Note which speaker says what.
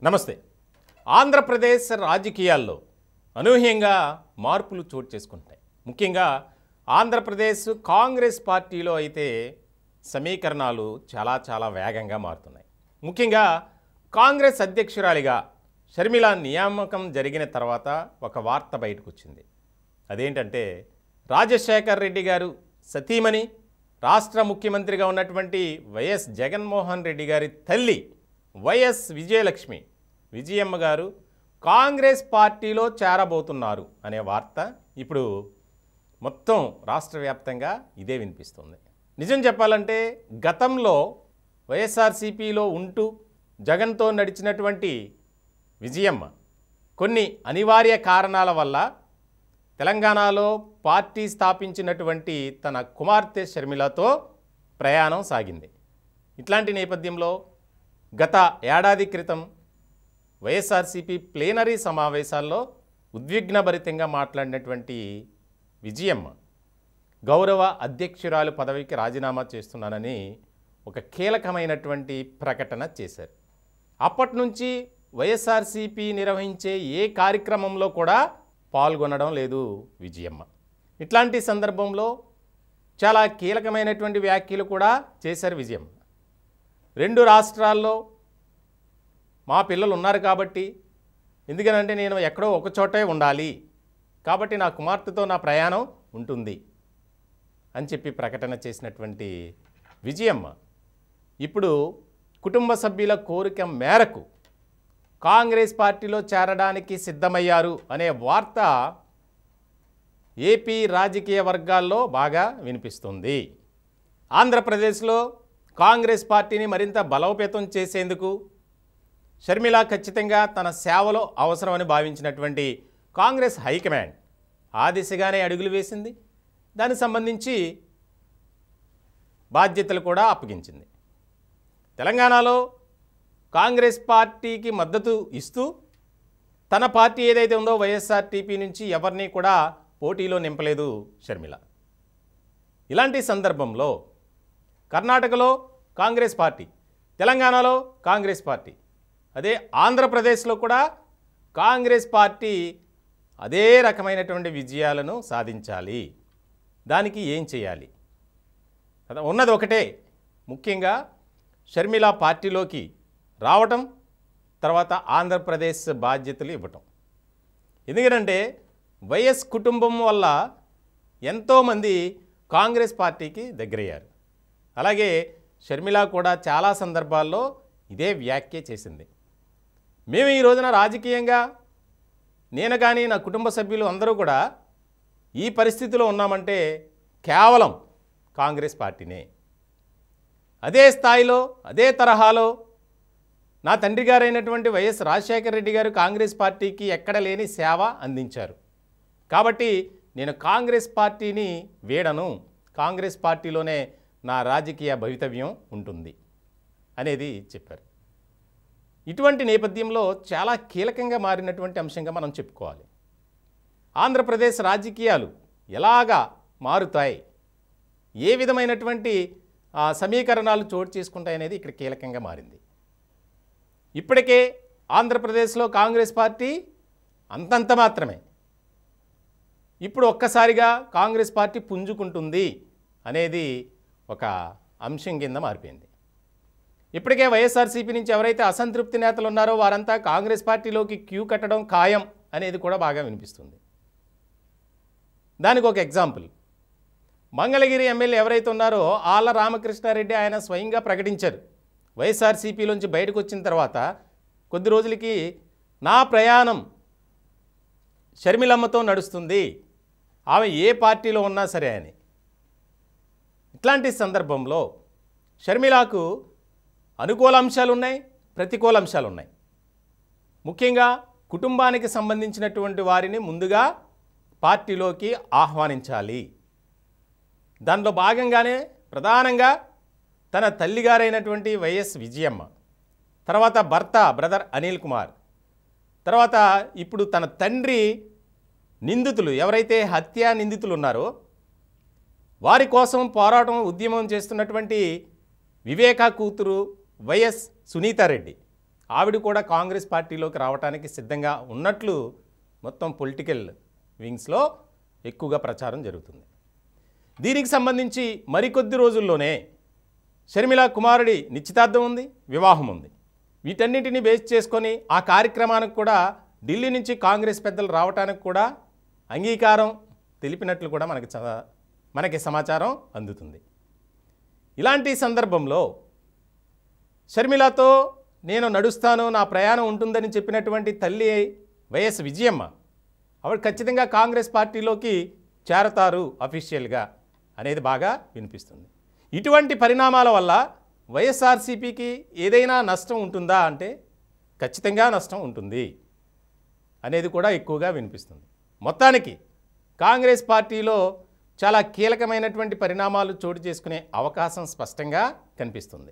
Speaker 1: నమస్తే. ఆంధ్రప్రదేశ్ రాజకీయాల్లో అనూహ్యంగా మార్పులు చోటు చేసుకుంటాయి. ముఖ్యంగా ఆంధ్రప్రదేశ్ కాంగ్రెస్ పార్టీలో అయితే సమీకరణాలు చాలా వేగంగా మారుతున్నాయి. ముఖ్యంగా కాంగ్రెస్ అధ్యక్షురాలిగా షర్మిల నియామకం జరిగిన తర్వాత ఒక వార్త బయటకు వచ్చింది. అదేంటంటే రాజశేఖర్ రెడ్డి గారు సతీమణి, రాష్ట్ర ముఖ్యమంత్రిగా ఉన్నటువంటి వైఎస్ జగన్మోహన్ రెడ్డి గారి తల్లి వైఎస్ విజయమ్మ గారు కాంగ్రెస్ పార్టీలో చేరబోతున్నారు అనే వార్త ఇప్పుడు మొత్తం రాష్ట్ర వ్యాప్తంగా ఇదే వినిపిస్తుంది. నిజం చెప్పాలంటే గతంలో వైఎస్ఆర్సీపీలో ఉంటూ జగన్తో నడిచినటువంటి విజయమ్మ కొన్ని అనివార్య కారణాల వల్ల తెలంగాణలో పార్టీ స్థాపించినటువంటి తన కుమార్తె షర్మిలతో ప్రయాణం సాగింది. ఇట్లాంటి నేపథ్యంలో గత ఏడాది క్రితం వైఎస్ఆర్సీపీ ప్లేనరీ సమావేశాల్లో ఉద్విగ్నభరితంగా మాట్లాడినటువంటి విజయమ్మ గౌరవ అధ్యక్షురాలు పదవికి రాజీనామా చేస్తున్నానని ఒక కీలకమైనటువంటి ప్రకటన చేశారు. అప్పటి నుంచి వైఎస్ఆర్సీపీ నిర్వహించే ఏ కార్యక్రమంలో కూడా పాల్గొనడం లేదు విజయమ్మ. ఇట్లాంటి సందర్భంలో చాలా కీలకమైనటువంటి వ్యాఖ్యలు కూడా చేశారు విజయమ్మ. 2 రాష్ట్రాల్లో మా పిల్లలు ఉన్నారు కాబట్టి, ఎందుకనంటే నేను ఎక్కడో ఒక చోటే ఉండాలి కాబట్టి నా కుమార్తెతో నా ప్రయాణం ఉంటుంది అని చెప్పి ప్రకటన చేసినటువంటి విజయమ్మ ఇప్పుడు కుటుంబ సభ్యుల కోరిక మేరకు కాంగ్రెస్ పార్టీలో చేరడానికి సిద్ధమయ్యారు అనే వార్త ఏపీ రాజకీయ వర్గాల్లో బాగా వినిపిస్తుంది. ఆంధ్రప్రదేశ్లో కాంగ్రెస్ పార్టీని మరింత బలోపేతం చేసేందుకు షర్మిల ఖచ్చితంగా తన సేవలో అవసరమని భావించినటువంటి కాంగ్రెస్ హైకమాండ్ ఆ దిశగానే అడుగులు వేసింది. దానికి సంబంధించి బాధ్యతలు కూడా అప్పగించింది. తెలంగాణలో కాంగ్రెస్ పార్టీకి మద్దతు ఇస్తూ తన పార్టీ ఏదైతే ఉందో వైఎస్ఆర్టీపీ నుంచి ఎవరిని కూడా పోటీలో నింపలేదు షర్మిల. ఇలాంటి సందర్భంలో కర్ణాటకలో కాంగ్రెస్ పార్టీ, తెలంగాణలో కాంగ్రెస్ పార్టీ, అదే ఆంధ్రప్రదేశ్లో కూడా కాంగ్రెస్ పార్టీ అదే రకమైనటువంటి విజయాలను సాధించాలి. దానికి ఏం చేయాలి? ఉన్నది ఒకటే, ముఖ్యంగా షర్మిల పార్టీలోకి రావటం, తర్వాత ఆంధ్రప్రదేశ్ బాధ్యతలు ఇవ్వటం. ఎందుకంటే వైఎస్ కుటుంబం వల్ల ఎంతోమంది కాంగ్రెస్ పార్టీకి దగ్గరయ్యారు. అలాగే షర్మిల కూడా చాలా సందర్భాల్లో ఇదే వ్యాఖ్య చేసింది. మేము ఈ రోజున రాజకీయంగా నేను కానీ నా కుటుంబ సభ్యులు అందరూ కూడా ఈ పరిస్థితిలో ఉన్నామంటే కేవలం కాంగ్రెస్ పార్టీనే. అదే స్థాయిలో అదే తరహాలో నా తండ్రి గారైనటువంటి వైఎస్ రాజశేఖర రెడ్డి గారు కాంగ్రెస్ పార్టీకి ఎక్కడ లేని సేవ అందించారు. కాబట్టి నేను కాంగ్రెస్ పార్టీని వీడను, కాంగ్రెస్ పార్టీలోనే నా రాజకీయ భవితవ్యం ఉంటుంది అనేది చెప్పారు. ఇటువంటి నేపథ్యంలో చాలా కీలకంగా మారినటువంటి అంశంగా మనం చెప్పుకోవాలి. ఆంధ్రప్రదేశ్ రాజకీయాలు ఎలాగా మారుతాయి, ఏ విధమైనటువంటి సమీకరణాలు చోటు చేసుకుంటాయనేది ఇక్కడ కీలకంగా మారింది. ఇప్పటికే ఆంధ్రప్రదేశ్లో కాంగ్రెస్ పార్టీ అంతంత మాత్రమే. ఇప్పుడు ఒక్కసారిగా కాంగ్రెస్ పార్టీ పుంజుకుంటుంది అనేది ఒక అంశం కింద మారిపోయింది. ఇప్పటికే వైఎస్ఆర్సీపీ నుంచి ఎవరైతే అసంతృప్తి నేతలు ఉన్నారో వారంతా కాంగ్రెస్ పార్టీలోకి క్యూ కట్టడం ఖాయం అనేది కూడా బాగా వినిపిస్తుంది. దానికి ఒక ఎగ్జాంపుల్, మంగళగిరి ఎమ్మెల్యే ఎవరైతే ఉన్నారో ఆళ్ల రామకృష్ణారెడ్డి ఆయన స్వయంగా ప్రకటించారు. వైఎస్ఆర్సీపీలోంచి బయటకు వచ్చిన తర్వాత కొద్ది రోజులకి నా ప్రయాణం షర్మిలమ్మతో నడుస్తుంది, ఆమె ఏ పార్టీలో ఉన్నా సరే అని. ఇట్లాంటి సందర్భంలో షర్మిలకు అనుకూల అంశాలు ఉన్నాయి, ప్రతికూల అంశాలు ఉన్నాయి. ముఖ్యంగా కుటుంబానికి సంబంధించినటువంటి వారిని ముందుగా పార్టీలోకి ఆహ్వానించాలి. దానిలో భాగంగానే ప్రధానంగా తన తల్లిగారైనటువంటి వైఎస్ విజయమ్మ, తర్వాత భర్త బ్రదర్ అనిల్ కుమార్, తర్వాత ఇప్పుడు తన తండ్రి నిందితులు ఎవరైతే హత్యా నిందితులు ఉన్నారో వారి కోసం పోరాటం ఉద్యమం చేస్తున్నటువంటి వివేకా కూతురు వైఎస్ సునీతారెడ్డి, ఆవిడ కూడా కాంగ్రెస్ పార్టీలోకి రావడానికి సిద్ధంగా ఉన్నట్లు మొత్తం పొలిటికల్ వింగ్స్లో ఎక్కువగా ప్రచారం జరుగుతుంది. దీనికి సంబంధించి మరికొద్ది రోజుల్లోనే షర్మిల కుమారుడి నిశ్చితార్థం ఉంది, వివాహం ఉంది. వీటన్నిటిని బేస్ చేసుకొని ఆ కార్యక్రమానికి కూడా ఢిల్లీ నుంచి కాంగ్రెస్ పెద్దలు రావడానికి కూడా అంగీకారం తెలిపినట్లు కూడా మనకి సమాచారం అందుతుంది. ఇలాంటి సందర్భంలో షర్మిలతో నేను నడుస్తాను, నా ప్రయాణం ఉంటుందని చెప్పినటువంటి తల్లి వైఎస్ విజయమ్మ ఆవిడ ఖచ్చితంగా కాంగ్రెస్ పార్టీలోకి చేరతారు అఫీషియల్గా అనేది బాగా వినిపిస్తుంది. ఇటువంటి పరిణామాల వల్ల వైఎస్ఆర్సీపీకి ఏదైనా నష్టం ఉంటుందా అంటే ఖచ్చితంగా నష్టం ఉంటుంది అనేది కూడా ఎక్కువగా వినిపిస్తుంది. మొత్తానికి కాంగ్రెస్ పార్టీలో చాలా కీలకమైనటువంటి పరిణామాలు చోటు చేసుకునే అవకాశం స్పష్టంగా కనిపిస్తుంది.